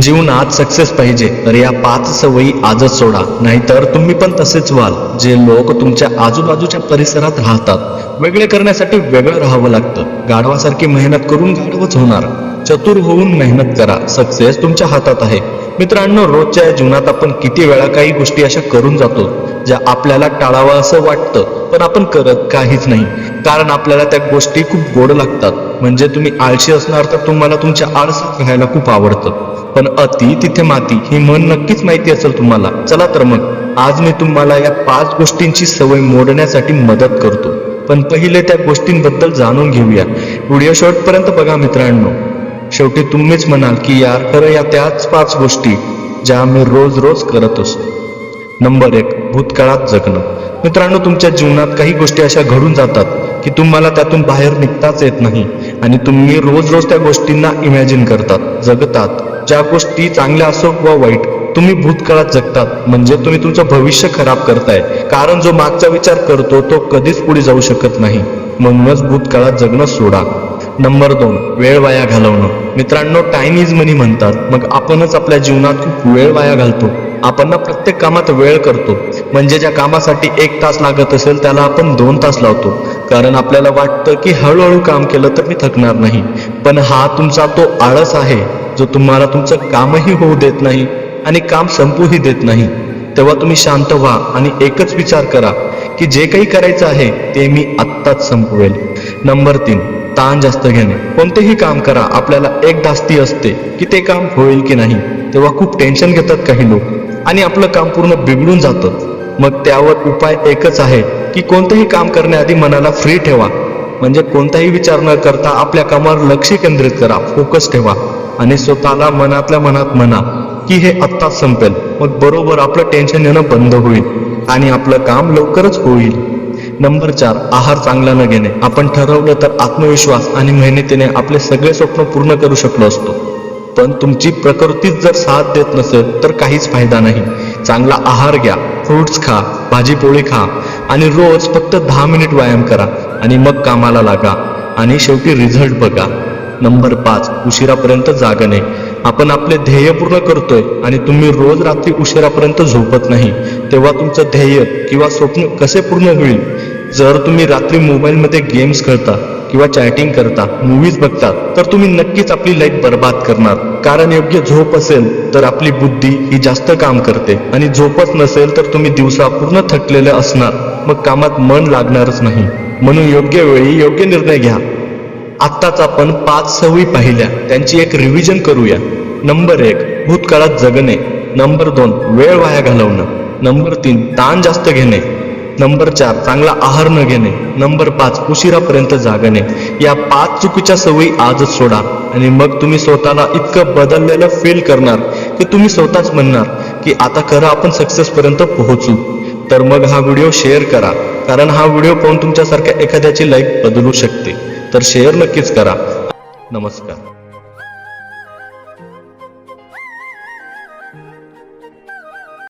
जीवनात सक्सेस पाहिजे तर या 5 सवयी आजच सोडा, नाहीतर तुम्ही पण तसेच व्हाल जे लोक तुमच्या आजूबाजूच्या परिसरात राहतात. वेगळे करण्यासाठी वेगळं राहावं लागतं. गाढवासारखी मेहनत करून गाढवच होणार. चतुर होऊन मेहनत करा, सक्सेस तुमच्या हातात आहे. मित्रांनो, रोजच्या जीवनात आपण किती वेळा काही गोष्टी अशा करून जातो ज्या आपल्याला टाळावं असं वाटतं, पण आपण करत काहीच नाही, कारण आपल्याला त्या गोष्टी खूप गोड लागतात. म्हणजे तुम्ही आळशी असणार तर तुम्हाला तुमच्या आळसात राहायला खूप आवडतं. पण अति तिथे माती ही म्हण नक्कीच माहिती असेल तुम्हाला. चला तर मग आज मी तुम्हाला या 5 गोष्टींची सवय मोडण्यासाठी मदत करतो. पण पहिले त्या गोष्टींबद्दल जाणून घेऊया. व्हिडिओ शेवटपर्यंत बघा मित्रांनो. शेवटी तुम्हीच म्हणाल की यार, खरं या त्याच 5 गोष्टी ज्या मी रोज रोज करत असतो. नंबर 1, भूतकाळात जगणं. मित्रांनो, तुमच्या जीवनात काही गोष्टी अशा घडून जातात की तुम्हाला त्यातून बाहेर निघताच येत नाही आणि तुम्ही रोज रोज त्या गोष्टींना इमॅजिन करतात, जगतात. ज्या गोष्टी चांगल्या असो वा वाईट, तुम्ही भूतकाळात जगतात म्हणजे तुम्ही तुमचं भविष्य खराब करताय. कारण जो मागचा विचार करतो तो कधीच पुढे जाऊ शकत नाही. म्हणूनच भूतकाळात जगणं सोडा. नंबर 2, वेळ वाया घालवणं. मित्रांनो, टाइम इज मनी म्हणतात. मग आपणच आपल्या जीवनात खूप वेळ वाया घालतो. आपण प्रत्येक कामात वेळ करतो. म्हणजे ज्या कामासाठी 1 तास लागत असेल त्याला आपण 2 तास लावतो. कारण आपल्याला वाटतं की हळूहळू काम केलं तर मी थकणार नाही. पण हा तुमचा तो आळस आहे जो तुम्हाला तुमचं कामही होऊ देत नाही आणि काम संपूही देत नाही. तेव्हा तुम्ही शांत व्हा आणि एकच विचार करा की जे काही करायचं आहे ते मी आत्ताच संपवेल. नंबर 3, ताण जास्त घेणे. कोणतेही काम करा, आपल्याला एक धास्ती असते की ते काम होईल की नाही. तेव्हा खूप टेन्शन घेतात काही लोक आणि आपलं काम पूर्ण बिघडून जातं. मग त्यावर उपाय एकच आहे की कोणतेही काम करण्याआधी मनाला फ्री ठेवा. म्हणजे कोणताही विचार न करता आपल्या कामावर लक्ष केंद्रित करा, फोकस ठेवा आणि स्वतःला मनातल्या मनात म्हणा की हे आत्ताच संपेल. मग बरोबर आपलं टेन्शन येणं बंद होईल आणि आपलं काम लवकरच होईल. नंबर 4, आहार चांगला न घेणे. आपण ठरवलं तर आत्मविश्वास आणि मेहनतीने आपले सगळे स्वप्न पूर्ण करू शकलो असतो. पण तुमची प्रकृतीच जर साथ देत नसेल तर काहीच फायदा नाही. चांगला आहार घ्या, फ्रुट्स खा, भाजीपोळी खा आणि रोज फक्त 10 मिनिट व्यायाम करा आणि मग कामाला लागा आणि शेवटी रिझल्ट बघा. नंबर 5, उशिरापर्यंत जागणे. आपण आपले ध्येय पूर्ण करतोय आणि तुम्ही रोज रात्री उशिरापर्यंत झोपत नाही. तेव्हा तुमचं ध्येय किंवा स्वप्न कसे पूर्ण होईल? जर तुम्ही रात्री मोबाईलमध्ये गेम्स खेळता किंवा चॅटिंग करता, मूवीज बघता, तर तुम्ही नक्कीच आपली लाईफ बर्बाद करणार. कारण योग्य झोप असेल तर आपली बुद्धी ही जास्त काम करते आणि झोपच नसेल तर तुम्ही दिवसा पूर्ण थकलेले असणार. मग कामात मन लागणारच नाही. म्हणून योग्य वेळी योग्य निर्णय घ्या. आत्ताच आपण 5 सवयी पाहिल्या, त्यांची एक रिव्हिजन करूया. नंबर 1, भूतकाळात जगणे. नंबर 2, वेळ वाया घालवणं. नंबर 3, ताण जास्त घेणे. नंबर 4, चांगला आहार न घेणे. नंबर 5, उशिरापर्यंत जागणे. या 5 चुकीच्या सवयी आजच सोडा आणि मग तुम्ही स्वतःला इतकं बदललेलं फील करणार की तुम्ही स्वतःच म्हणणार की आता खरं आपण सक्सेसपर्यंत पोहोचू. तर मग हा व्हिडिओ शेअर करा, कारण हा व्हिडिओ पाहून तुमच्यासारख्या एखाद्याची लाईफ बदलू शकते. तर शेअर नक्कीच करा. नमस्कार.